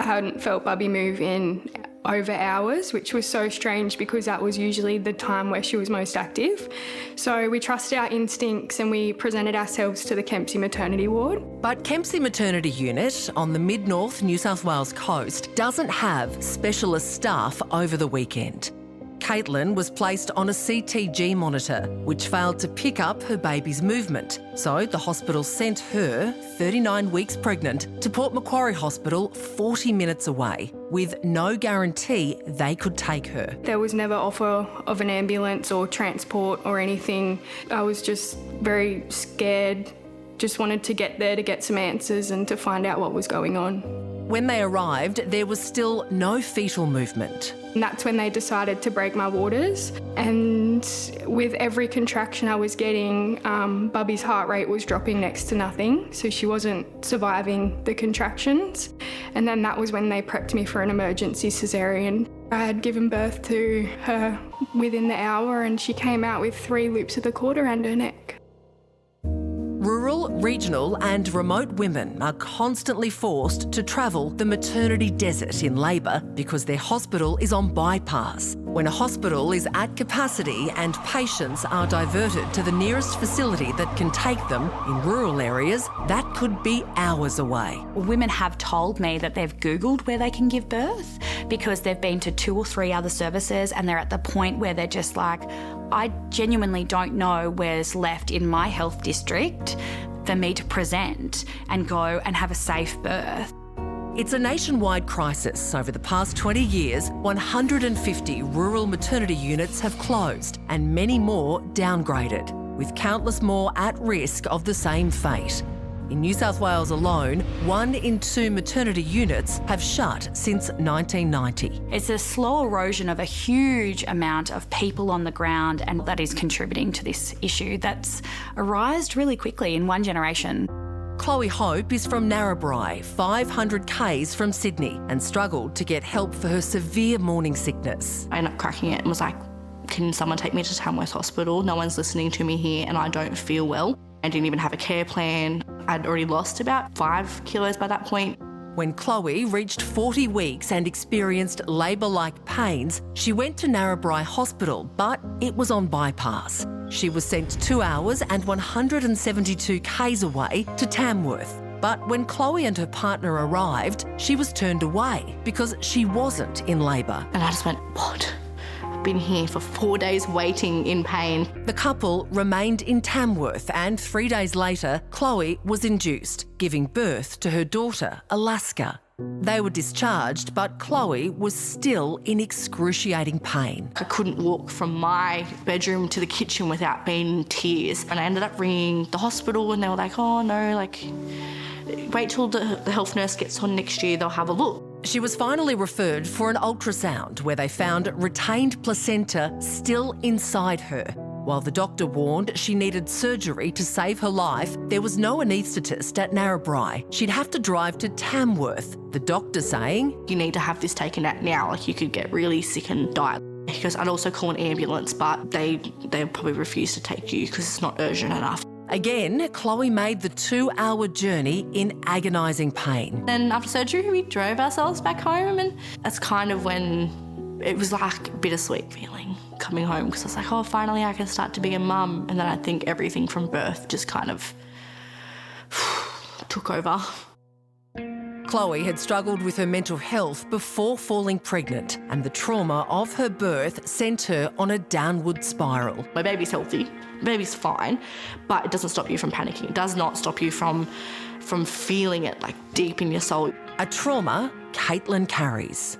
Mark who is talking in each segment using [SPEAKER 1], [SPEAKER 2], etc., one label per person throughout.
[SPEAKER 1] hadn't felt Bubby move in over hours, which was so strange because that was usually the time where she was most active. So we trusted our instincts and we presented ourselves to the Kempsey Maternity Ward.
[SPEAKER 2] But Kempsey Maternity Unit on the mid-north New South Wales coast doesn't have specialist staff over the weekend. Caitlin was placed on a CTG monitor, which failed to pick up her baby's movement. So the hospital sent her, 39 weeks pregnant, to Port Macquarie Hospital 40 minutes away, with no guarantee they could take her.
[SPEAKER 1] There was never offer of an ambulance or transport or anything. I was just very scared, just wanted to get there to get some answers and to find out what was going on.
[SPEAKER 2] When they arrived, there was still no fetal movement.
[SPEAKER 1] And that's when they decided to break my waters. And with every contraction I was getting, Bubby's heart rate was dropping next to nothing, so she wasn't surviving the contractions. And then that was when they prepped me for an emergency caesarean. I had given birth to her within the hour and she came out with 3 loops of the cord around her neck.
[SPEAKER 2] Rural, regional and remote women are constantly forced to travel the maternity desert in labour because their hospital is on bypass. When a hospital is at capacity and patients are diverted to the nearest facility that can take them in rural areas, that could be hours away.
[SPEAKER 3] Women have told me that they've Googled where they can give birth because they've been to 2 or 3 other services and they're at the point where they're just like, I genuinely don't know where's left in my health district for me to present and go and have a safe birth.
[SPEAKER 2] It's a nationwide crisis. Over the past 20 years, 150 rural maternity units have closed and many more downgraded, with countless more at risk of the same fate. In New South Wales alone, 1 in 2 maternity units have shut since 1990.
[SPEAKER 3] It's a slow erosion of a huge amount of people on the ground, and that is contributing to this issue that's arisen really quickly in one generation.
[SPEAKER 2] Chloe Hope is from Narrabri, 500 k's from Sydney, and struggled to get help for her severe morning sickness.
[SPEAKER 4] I ended up cracking it and was like, can someone take me to Tamworth Hospital? No one's listening to me here and I don't feel well. I didn't even have a care plan. I'd already lost about 5 kilos by that point.
[SPEAKER 2] When Chloe reached 40 weeks and experienced labour-like pains, she went to Narrabri Hospital, but it was on bypass. She was sent 2 hours and 172 k's away to Tamworth. But when Chloe and her partner arrived, she was turned away because she wasn't in labour.
[SPEAKER 4] And I just went, what? I've been here for 4 days waiting in pain.
[SPEAKER 2] The couple remained in Tamworth and 3 days later, Chloe was induced, giving birth to her daughter, Alaska. They were discharged, but Chloe was still in excruciating pain.
[SPEAKER 4] I couldn't walk from my bedroom to the kitchen without being in tears. And I ended up ringing the hospital and they were like, oh no, like, wait till the health nurse gets on next year, they'll have a look.
[SPEAKER 2] She was finally referred for an ultrasound where they found retained placenta still inside her. While the doctor warned she needed surgery to save her life, there was no anaesthetist at Narrabri. She'd have to drive to Tamworth, the doctor saying,
[SPEAKER 4] you need to have this taken out now, like you could get really sick and die. Because I'd also call an ambulance, but they'd probably refuse to take you because it's not urgent enough.
[SPEAKER 2] Again, Chloe made the 2-hour journey in agonising pain.
[SPEAKER 4] Then after surgery, we drove ourselves back home, and that's kind of when it was like a bittersweet feeling coming home, because I was like, oh, finally I can start to be a mum. And then I think everything from birth just kind of took over.
[SPEAKER 2] Chloe had struggled with her mental health before falling pregnant, and the trauma of her birth sent her on a downward spiral.
[SPEAKER 4] My baby's healthy, my baby's fine, but it doesn't stop you from panicking. It does not stop you from feeling it like deep in your soul.
[SPEAKER 2] A trauma Caitlin carries.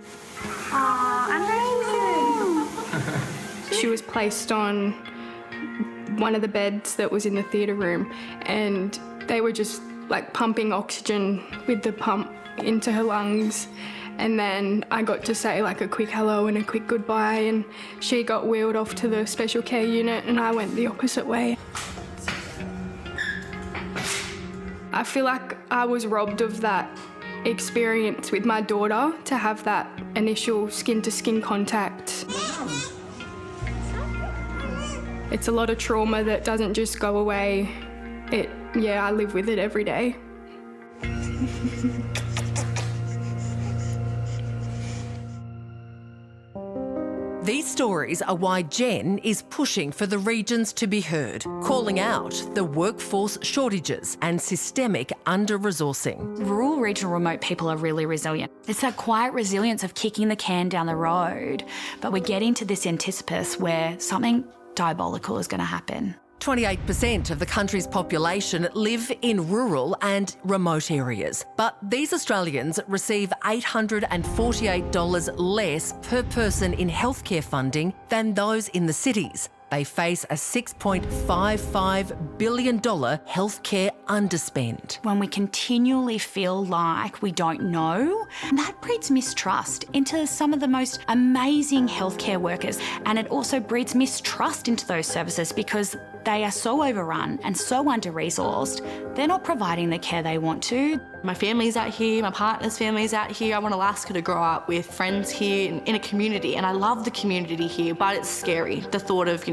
[SPEAKER 1] She was placed on one of the beds that was in the theatre room, and they were just like pumping oxygen with the pump into her lungs. And then I got to say like a quick hello and a quick goodbye, and she got wheeled off to the special care unit and I went the opposite way. I feel like I was robbed of that experience with my daughter, to have that initial skin-to-skin contact. It's a lot of trauma that doesn't just go away. I live with it every day.
[SPEAKER 2] These stories are why Jen is pushing for the regions to be heard, calling out the workforce shortages and systemic under-resourcing.
[SPEAKER 3] Rural, regional, remote people are really resilient. It's that quiet resilience of kicking the can down the road, but we're getting to this anticipus where something diabolical is going to happen.
[SPEAKER 2] 28% of the country's population live in rural and remote areas, but these Australians receive $848 less per person in healthcare funding than those in the cities. They face a $6.55 billion healthcare underspend.
[SPEAKER 3] When we continually feel like we don't know, that breeds mistrust into some of the most amazing healthcare workers. And it also breeds mistrust into those services because they are so overrun and so under-resourced, they're not providing the care they want to.
[SPEAKER 4] My family's out here, my partner's family's out here. I want Alaska to grow up with friends here in a community, and I love the community here, but it's scary. The thought of,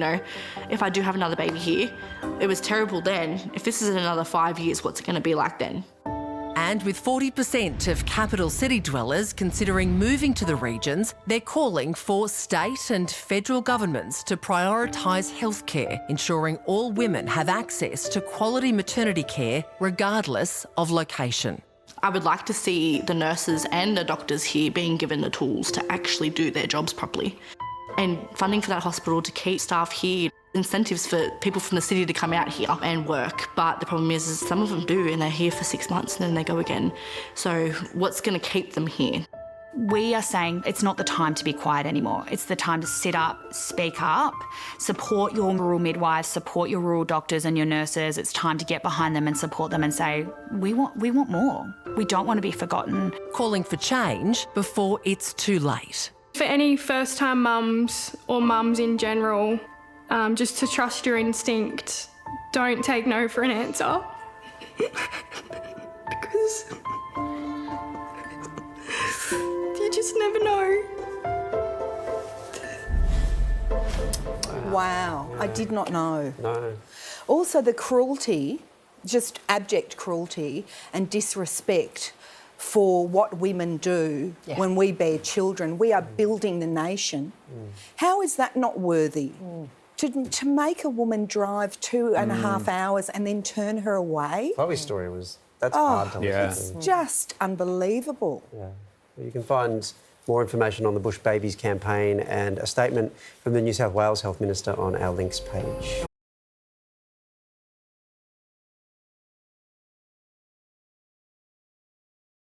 [SPEAKER 4] if I do have another baby here, it was terrible then. If this is in another 5 years, what's it going to be like then?
[SPEAKER 2] And with 40% of capital city dwellers considering moving to the regions, they're calling for state and federal governments to prioritise healthcare, ensuring all women have access to quality maternity care regardless of location.
[SPEAKER 4] I would like to see the nurses and the doctors here being given the tools to actually do their jobs properly. And funding for that hospital to keep staff here, incentives for people from the city to come out here and work. But the problem is some of them do, and they're here for 6 months and then they go again. So what's going to keep them here?
[SPEAKER 3] We are saying it's not the time to be quiet anymore. It's the time to sit up, speak up, support your rural midwives, support your rural doctors and your nurses. It's time to get behind them and support them and say, we want more. We don't want to be forgotten.
[SPEAKER 2] Calling for change before it's too late.
[SPEAKER 1] For any first-time mums or mums in general, just to trust your instinct. Don't take no for an answer. Because you just never know.
[SPEAKER 5] Wow, I did not know.
[SPEAKER 6] No.
[SPEAKER 5] Also the cruelty, just abject cruelty and disrespect for what women do when we bear children. We are building the nation. How is that not worthy? To make a woman drive 2.5 hours and then turn her away?
[SPEAKER 6] Chloe's story that's hard to listen
[SPEAKER 5] It's
[SPEAKER 6] to.
[SPEAKER 5] just unbelievable.
[SPEAKER 6] Yeah. You can find more information on the Bush Babies campaign and a statement from the New South Wales Health Minister on our links page.